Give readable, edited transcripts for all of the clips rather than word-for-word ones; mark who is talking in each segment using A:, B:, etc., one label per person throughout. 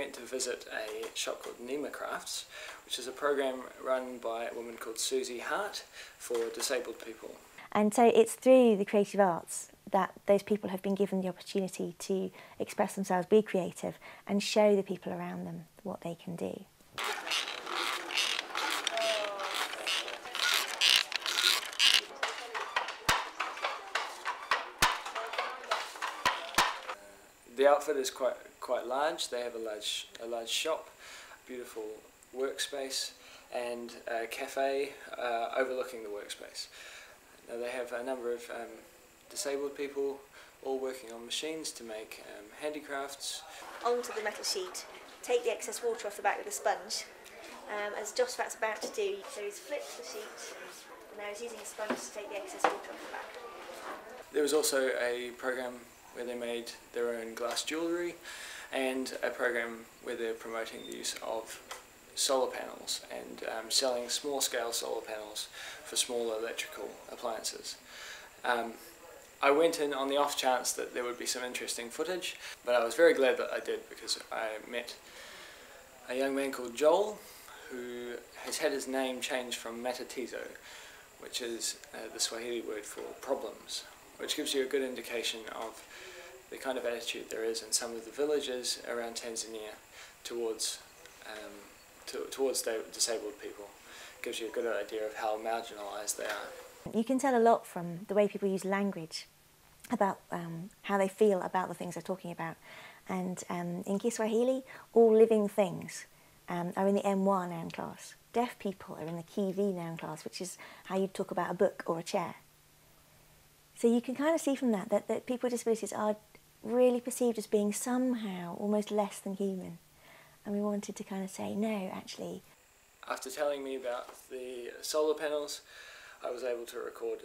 A: went to visit a shop called Nima Crafts, which is a program run by a woman called Susie Hart for disabled people.
B: And so it's through the creative arts that those people have been given the opportunity to express themselves, be creative, and show the people around them what they can do.
A: The outfit is quite large. They have a large shop, beautiful workspace, and a cafe overlooking the workspace. Now they have a number of disabled people all working on machines to make handicrafts.
C: Onto the metal sheet, take the excess water off the back with a sponge, as Josphat's about to do. So he's flipped the sheet, and now he's using a sponge to take the excess water off the back.
A: There was also a program where they made their own glass jewellery, and a program where they're promoting the use of solar panels and selling small-scale solar panels for smaller electrical appliances. I went in on the off chance that there would be some interesting footage, but I was very glad that I did, because I met a young man called Joel who has had his name changed from Matatizo, which is the Swahili word for problems, which gives you a good indication of the kind of attitude there is in some of the villages around Tanzania towards disabled people. Gives you a good idea of how marginalised they are.
B: You can tell a lot from the way people use language about how they feel about the things they're talking about. And in Kiswahili, all living things are in the M1 noun class. Deaf people are in the Kivi noun class, which is how you talk about a book or a chair. So you can kind of see from that people with disabilities are really perceived as being somehow almost less than human. And we wanted to kind of say, no, actually.
A: After telling me about the solar panels, I was able to record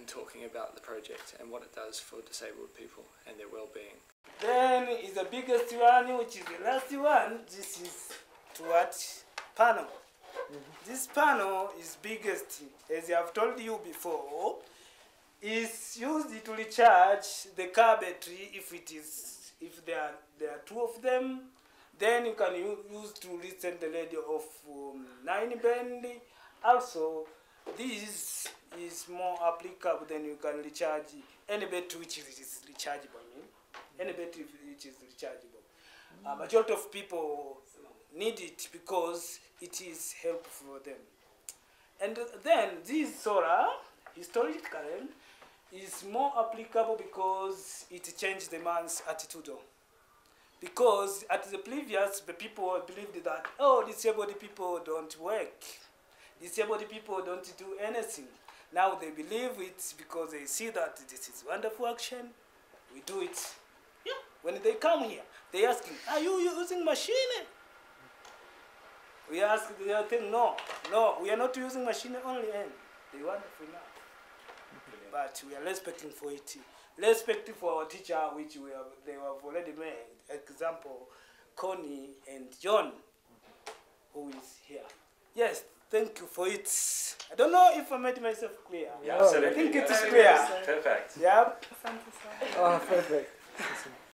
A: talking about the project and what it does for disabled people and their well-being.
D: Then is the biggest one, which is the last one. This is panel. This panel is biggest, as I have told you before. Is used to recharge the car battery if there are two of them. Then you can use to listen the radio of 9-band. Also, this is more applicable. Then you can recharge any battery which is rechargeable. Any battery which is rechargeable. Majority of people need it because it is helpful for them. And then this solar historic current is more applicable because it changed the man's attitude. Because at the previous, the people believed that, oh, disabled people don't work. Disabled people don't do anything. Now they believe it because they see that this is wonderful action. We do it. Yeah. When they come here, they ask, are you using machine? We ask, they think, no, we are not using machine only. And they wonderful enough. But we are respecting for it. Respect for our teacher, which they have already made. Example, Connie and John, who is here. Yes, thank you for it. I don't know if I made myself clear.
E: Yeah, absolutely.
D: I think it is clear.
E: Perfect.
D: Yeah.
B: Oh, perfect.